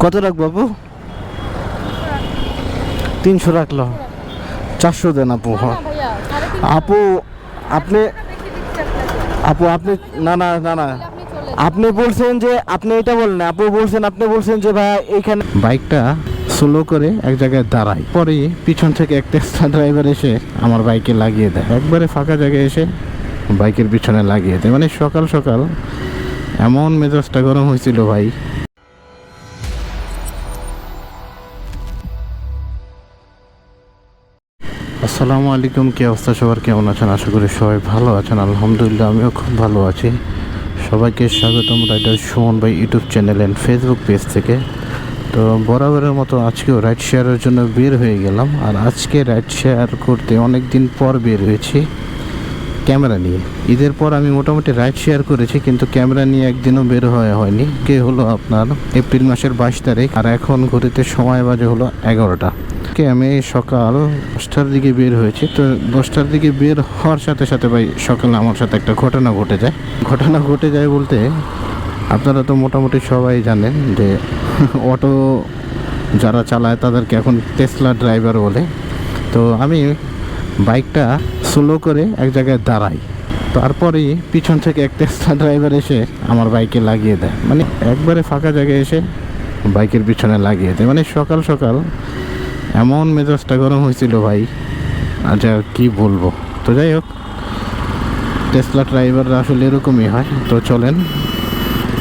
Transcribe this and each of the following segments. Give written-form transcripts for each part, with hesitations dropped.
কত রাখবো আপু? 300 রাখলো, 400 দেন আপু। হ্যাঁ আপু আপনি আপু আপনি না না না না আপনি বলছেন যে আপনি এটা বলেন, আপু বলছেন, আপনি বলছেন যে ভাই এইখানে বাইকটা স্লো করে এক জায়গায় দাঁড়াই, পরে পিছন থেকে একটা টেসলা ড্রাইভার এসে আমার বাইকে লাগিয়ে দেয়, একবারে ফাঁকা জায়গায় এসে বাইকের পিছনে লাগিয়ে দেয়। মানে সকাল সকাল এমন মেজাজটা গরম হয়েছিল ভাই। আসসালামু আলাইকুম, কি অবস্থা সবার, কেমন আছেন? আশা করি সবাই ভালো আছেন। আলহামদুলিল্লাহ আমিও খুব ভালো আছি। সবাইকে স্বাগতম রাইডার সুমন ভাই YouTube channel and Facebook page থেকে। তো বরাবরের মতো আজকেও রাইড শেয়ারের জন্য বের হয়ে গেলাম। আর আজকে রাইড শেয়ার করতে অনেক দিন পর বের হয়েছি ক্যামেরা নিয়ে। ঈদের পর আমি মোটামুটি রাইড শেয়ার করেছি, কিন্তু ক্যামেরা নিয়ে একদিনও বের হয়নি। কে হলো আপনার এপ্রিল মাসের 22 তারিখ, আর এখন ঘড়িতে সময় বাজে হলো 11টা। আমি সকাল 10টার দিকে বের হয়েছি। তো 10টার দিকে বের হওয়ার সাথে সাথে ভাই সকালে আমার সাথে একটা ঘটনা ঘটে যায় বলতে আপনারা তো মোটামুটি সবাই জানেন যে অটো যারা চালায় তাদেরকে এখন টেসলা ড্রাইভার বলে। তো আমি বাইকটা স্লো করে এক জায়গায় দাঁড়াই, তারপরেই পিছন থেকে এক টেসলা ড্রাইভার এসে আমার বাইকে লাগিয়ে দেয়, মানে একবারে ফাঁকা জায়গায় এসে বাইকের পিছনে লাগিয়ে দেয়। মানে সকাল সকাল এমন মেজাজটা গরম হয়েছিল ভাই, আচ্ছা কি বলবো। তো যাই হোক, টেসলা ড্রাইভাররা আসলে এরকমই হয়। তো চলেন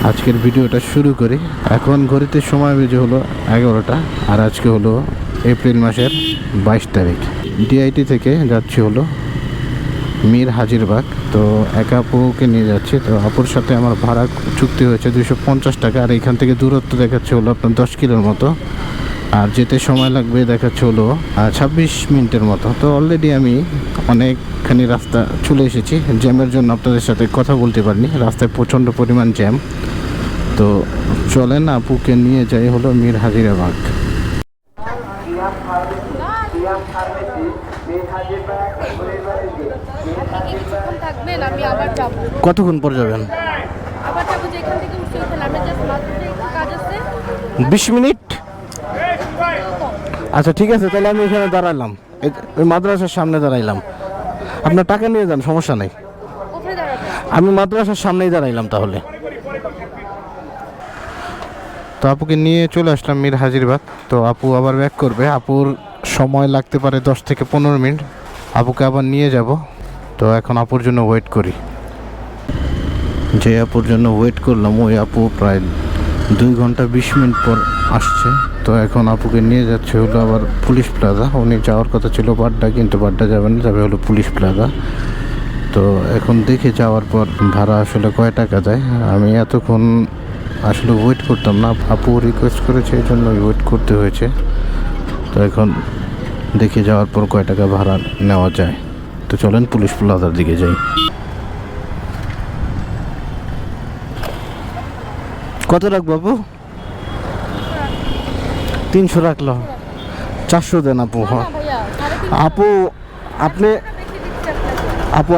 আজকের ভিডিওটা শুরু করি। এখন ঘড়িতে সময় বেজে হলো 11টা, আর আজকে হলো এপ্রিল মাসের 22 তারিখ। ডিআইটি থেকে যাচ্ছি হলো মীর হাজিরবাগ। তো এক আপুকে নিয়ে যাচ্ছি। তো আপুর সাথে আমার ভাড়া চুক্তি হয়েছে 250 টাকা, আর এখান থেকে দূরত্ব দেখাচ্ছে হলো আপনার 10 কিলোর মতো, আর যেতে সময় লাগবে দেখাচ্ছে হলো 26 মিনিটের মতো। তো অলরেডি আমি অনেকখানি রাস্তা চলে এসেছি। জ্যামের জন্য আপনাদের সাথে কথা বলতে পারিনি, রাস্তায় প্রচণ্ড পরিমাণ জ্যাম। তো চলেন আপুকে নিয়ে যাই হলো মীর হাজিরাবাগ। কতক্ষণ পর যাবেন? 20 মিনিট। আচ্ছা ঠিক আছে, তাহলে আমি এখানে দাঁড়ালাম, ওই মাদ্রাসার সামনে দাঁড়াইলাম। আপনার টাকা নিয়ে যান, সমস্যা নেই। আমি মাদ্রাসার সামনেই দাঁড়াইলাম তাহলে। তো আপুকে নিয়ে চলে আসলাম মীর হাজিরবাগ। তো আপু আবার ব্যাক করবে, আপুর সময় লাগতে পারে 10 থেকে 15 মিনিট। আপুকে আবার নিয়ে যাব। তো এখন আপুর জন্য ওয়েট করি। যে আপুর জন্য ওয়েট করলাম ওই আপু প্রায় 2 ঘন্টা 20 মিনিট পর আসছে। তো এখন আপুকে নিয়ে যাচ্ছে হলো আবার পুলিশ প্লাজা। উনি যাওয়ার কথা ছিল বাড্ডা, কিন্তু বাড্ডা যাবেন না, যাবে হলো পুলিশ প্লাজা। তো এখন দেখে যাওয়ার পর ভাড়া আসলে কয় টাকা দেয়। আমি এতক্ষণ আসলে ওয়েট করতাম না, আপু রিকোয়েস্ট করেছে এই জন্য ওয়েট করতে হয়েছে। তো এখন দেখে যাওয়ার পর কয় টাকা ভাড়া নেওয়া যায়। তো চলেন পুলিশ প্লাজার দিকে যাই। কত রাখবো আপু? 300 রাখলো, 400 দেন আপু। হ্যাঁ আপু আপনি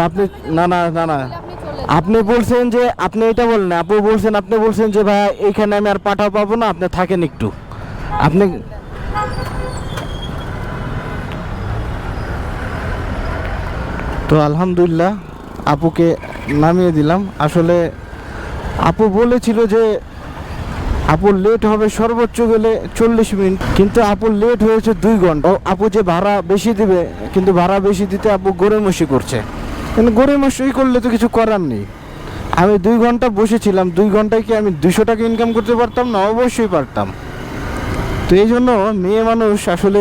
আপনি না না না না আপনি বলছেন যে আপনি এটা বলেন, আপু বলছেন, আপনি বলছেন যে ভাই এইখানে আমি আর পাঠাও পাবো না, আপনি থাকেন একটু। আপনি তো আলহামদুলিল্লাহ আপুকে নামিয়ে দিলাম। আসলে আপু বলেছিল যে আপুর লেট হবে সর্বোচ্চ গেলে 40 মিনিট, কিন্তু আপুর লেট হয়েছে 2 ঘন্টা। আপু যে ভাড়া বেশি দিবে, কিন্তু ভাড়া বেশি দিতে আপু গড়েমসি করছে। কিন্তু গড়েমসি করলে তো কিছু করার নেই। আমি 2 ঘন্টা বসেছিলাম, 2 ঘন্টায় কি আমি 200 টাকা ইনকাম করতে পারতাম না? অবশ্যই পারতাম। তো এই জন্য মেয়ে মানুষ আসলে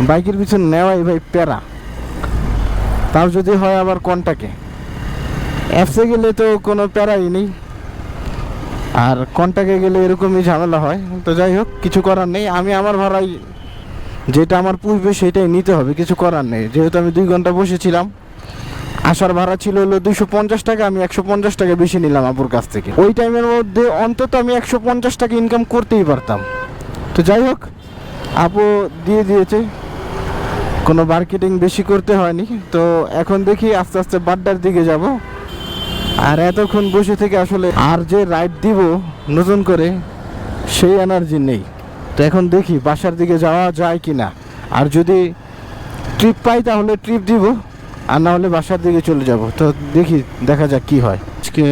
বাইকের পিছনে নেওয়াই ভাই প্যারা, তাও যদি হয় আবার কন্টাকে। অ্যাপসে গেলে তো কোনো প্যারাই নেই, আর কন্টাকে গেলে এরকমই ঝামেলা হয়। তো যাই হোক, কিছু করার নেই। আমি আমার ভাড়াই যেটা আমার পুষবে সেটাই নিতে হবে, কিছু করার নেই। যেহেতু আমি 2 ঘন্টা বসেছিলাম, আসার ভাড়া ছিল হলো 250 টাকা, আমি 150 টাকা বেশি নিলাম আপুর কাছ থেকে। ওই টাইমের মধ্যে অন্তত আমি 150 টাকা ইনকাম করতেই পারতাম। তো যাই হোক, আপু দিয়ে দিয়েছে, কোনো মার্কেটিং বেশি করতে হয়নি। তো এখন দেখি আস্তে আস্তে বাড্ডার দিকে যাব। আর এতক্ষণ বসে থেকে আসলে আর যে রাইড দিব নতুন করে সেই এনার্জি নেই। তো এখন দেখি বাসার দিকে যাওয়া যায় কি না, আর যদি ট্রিপ পাই তাহলে ট্রিপ দিব, আর না হলে বাসার দিকে চলে যাব। তো দেখি, দেখা যাক কি হয়। আজকে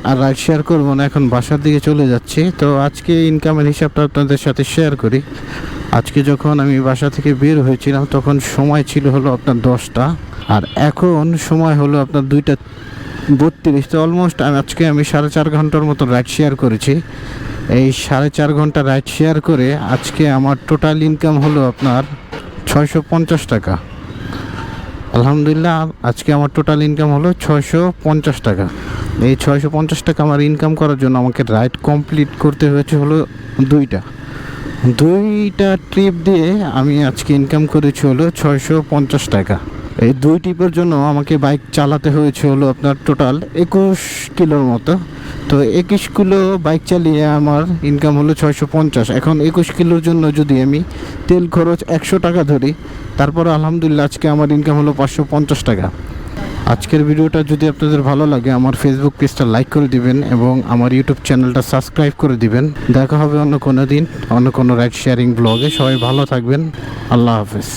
আর রাইড শেয়ার করবো না, এখন বাসার দিকে চলে যাচ্ছি। তো আজকে ইনকামের হিসাবটা আপনাদের সাথে শেয়ার করি। আজকে যখন আমি বাসা থেকে বের হয়েছিলাম তখন সময় ছিল হলো আপনার 10টা, আর এখন সময় হলো আপনার 2:32। তো অলমোস্ট আজকে আমি 4.5 ঘন্টার মতো রাইড শেয়ার করেছি। এই 4.5 ঘন্টা রাইড শেয়ার করে আজকে আমার টোটাল ইনকাম হলো আপনার 650 টাকা। আলহামদুলিল্লাহ, আজকে আমার টোটাল ইনকাম হলো 650 টাকা। এই 650 টাকা আমার ইনকাম করার জন্য আমাকে রাইড কমপ্লিট করতে হয়েছে হলো দুইটা ট্রিপ দিয়ে আমি আজকে ইনকাম করেছি হলো 650 টাকা। এই 2 ট্রিপের জন্য আমাকে বাইক চালাতে হয়েছে হলো আপনার টোটাল 21 কিলোর মতো। তো 21 কিলো বাইক চালিয়ে আমার ইনকাম হলো 650। এখন 21 কিলোর জন্য যদি আমি তেল খরচ 100 টাকা ধরি, তারপর আলহামদুলিল্লাহ আজকে আমার ইনকাম হলো 550 টাকা। আজকের ভিডিওটা যদি আপনাদের ভালো লাগে আমার ফেসবুক পেজটা লাইক করে দিবেন এবং আমার ইউটিউব চ্যানেলটা সাবস্ক্রাইব করে দিবেন। দেখা হবে অন্য কোনো দিন অন্য কোনো রাইড শেয়ারিং ব্লগে। সবাই ভালো থাকবেন। আল্লাহ হাফেজ।